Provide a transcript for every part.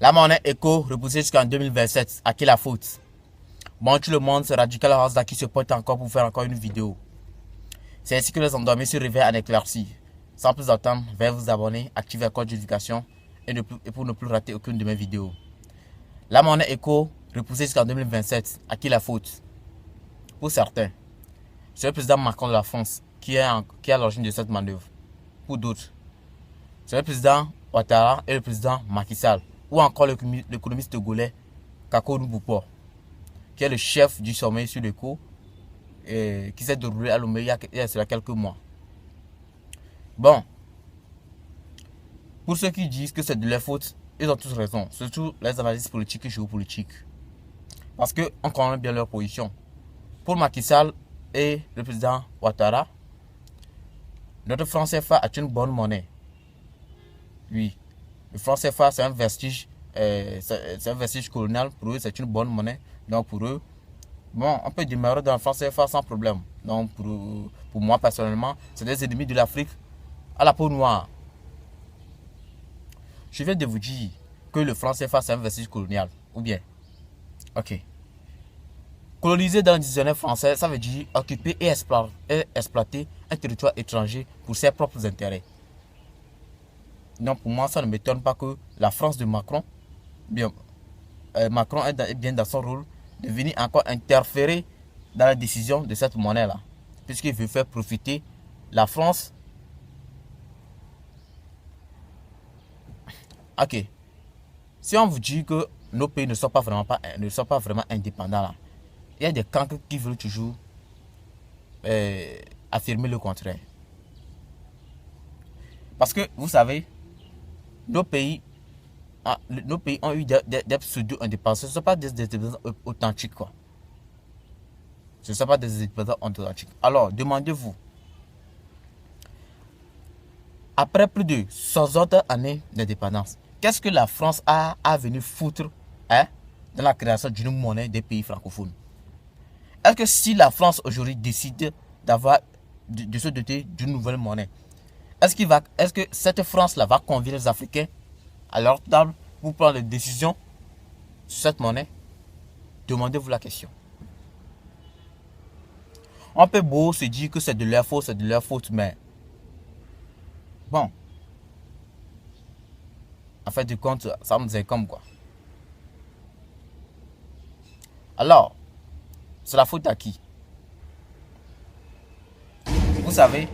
La monnaie éco repoussée jusqu'en 2027. À qui la faute? Bon, tout le monde, c'est Radical Rasta qui se porte encore pour faire encore une vidéo. C'est ainsi que les endormis se réveillent en éclaircie. Sans plus attendre, veuillez vous abonner, activer la cloche de notification et pour ne plus rater aucune de mes vidéos. La monnaie éco repoussée jusqu'en 2027. À qui la faute? Pour certains, c'est le président Macron de la France qui est à l'origine de cette manœuvre. Pour d'autres, c'est le président Ouattara et le président Macky Sall, ou encore l'économiste togolais Kako Mboupo, qui est le chef du sommet sur l'éco qui s'est déroulé à Lomé il y a quelques mois. Bon, pour ceux qui disent que c'est de leur faute, ils ont tous raison, surtout les analystes politiques et géopolitiques, parce qu'on connaît bien leur position. Pour Macky Sall et le président Ouattara, notre franc CFA a une bonne monnaie. Oui, le franc CFA c'est un vestige, colonial. Pour eux, c'est une bonne monnaie. Donc pour eux, bon, on peut demeurer dans le franc CFA sans problème. Donc pour moi personnellement, c'est des ennemis de l'Afrique à la peau noire. Je viens de vous dire que le franc CFA c'est un vestige colonial. Ou bien, ok. Coloniser dans le dictionnaire français, ça veut dire occuper et exploiter un territoire étranger pour ses propres intérêts. Donc pour moi, ça ne m'étonne pas que la France de Macron, Macron est bien dans son rôle de venir encore interférer dans la décision de cette monnaie-là. Puisqu'il veut faire profiter la France. Ok. Si on vous dit que nos pays ne sont pas vraiment indépendants, là, il y a des cancres qui veulent toujours affirmer le contraire. Parce que, vous savez, nos pays ont eu des pseudo-indépendances. Ce ne sont pas des indépendances authentiques, quoi. Ce ne sont pas des indépendances authentiques. Alors, demandez-vous, après plus de 60 années d'indépendance, qu'est-ce que la France a venu foutre dans la création d'une monnaie des pays francophones? Est-ce que si la France aujourd'hui décide de se doter d'une nouvelle monnaie, est-ce que cette France-là va convier les Africains à leur table pour prendre des décisions sur cette monnaie? Demandez-vous la question. On peut beau se dire que c'est de leur faute, mais bon, en fait de compte, ça me dit comme quoi. Alors, c'est la faute à qui? Vous savez,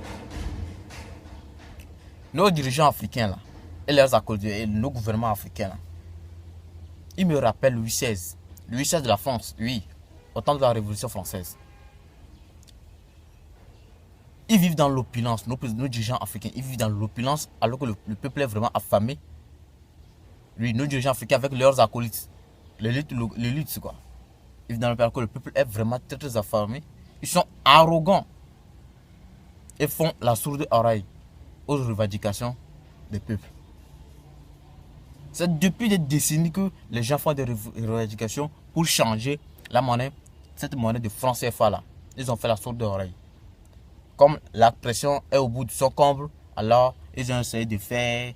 nos dirigeants africains là, et leurs acolytes, et nos gouvernements africains là, ils me rappellent Louis XVI. Louis XVI de la France, oui, au temps de la Révolution française. Ils vivent dans l'opulence, nos dirigeants africains, ils vivent dans l'opulence alors que le peuple est vraiment affamé. Oui, nos dirigeants africains avec leurs acolytes, l'élite, c'est quoi? Ils vivent dans l'opulence alors que le peuple est vraiment très, très affamé. Ils sont arrogants et font la sourde oreille aux revendications des peuples. C'est depuis des décennies que les gens font des revendications pour changer la monnaie, cette monnaie de franc CFA là. Ils ont fait la sourde oreille. Comme la pression est au bout de son comble, alors ils ont essayé de faire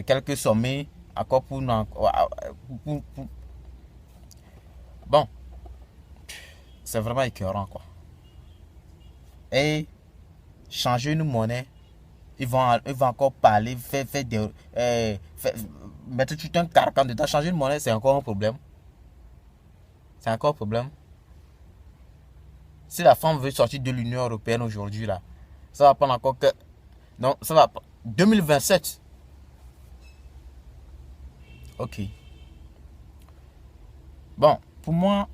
quelques sommets encore pour bon, c'est vraiment écœurant quoi. Et changer une monnaie, ils vont encore parler, mettre tout un carcan dedans. Changer une monnaie, c'est encore un problème. C'est encore un problème. Si la France veut sortir de l'Union européenne aujourd'hui, là, ça va prendre encore que. Non, ça va. 2027. Ok. Bon, pour moi,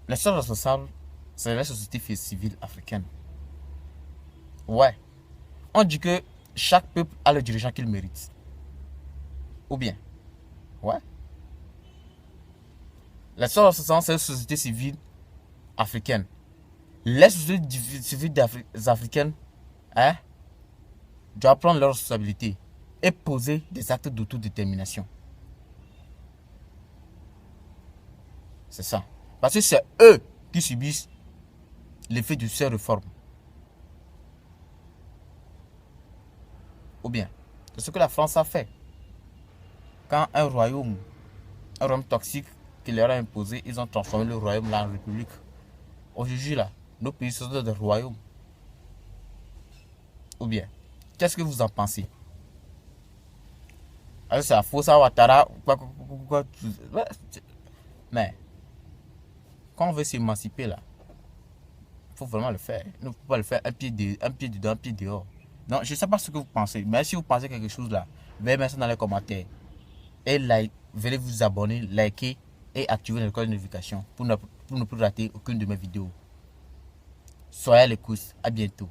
les seuls responsables, c'est la société civile africaine. Ouais. On dit que chaque peuple a le dirigeant qu'il mérite. Ou bien. Ouais. Les seuls responsables, c'est la société civile africaine. Les sociétés civiles africaines doivent prendre leurs responsabilités et poser des actes d'autodétermination. C'est ça. Parce que c'est eux qui subissent l'effet de ces réformes. Ou bien, c'est ce que la France a fait. quand un royaume toxique qui leur a imposé, ils ont transformé le royaume là en république. Aujourd'hui là, nos pays sont des royaumes. Ou bien, qu'est-ce que vous en pensez? Alors c'est faux ça, Ouattara. Mais, quand on veut s'émanciper là, il faut vraiment le faire. Il ne faut pas le faire un pied dedans, un pied dehors. Non, je ne sais pas ce que vous pensez, mais si vous pensez quelque chose là, veuillez mettre ça dans les commentaires. Et venez vous abonner, liker et activer le cloche de notification pour ne plus rater aucune de mes vidéos. Soyez à l'écoute, à bientôt.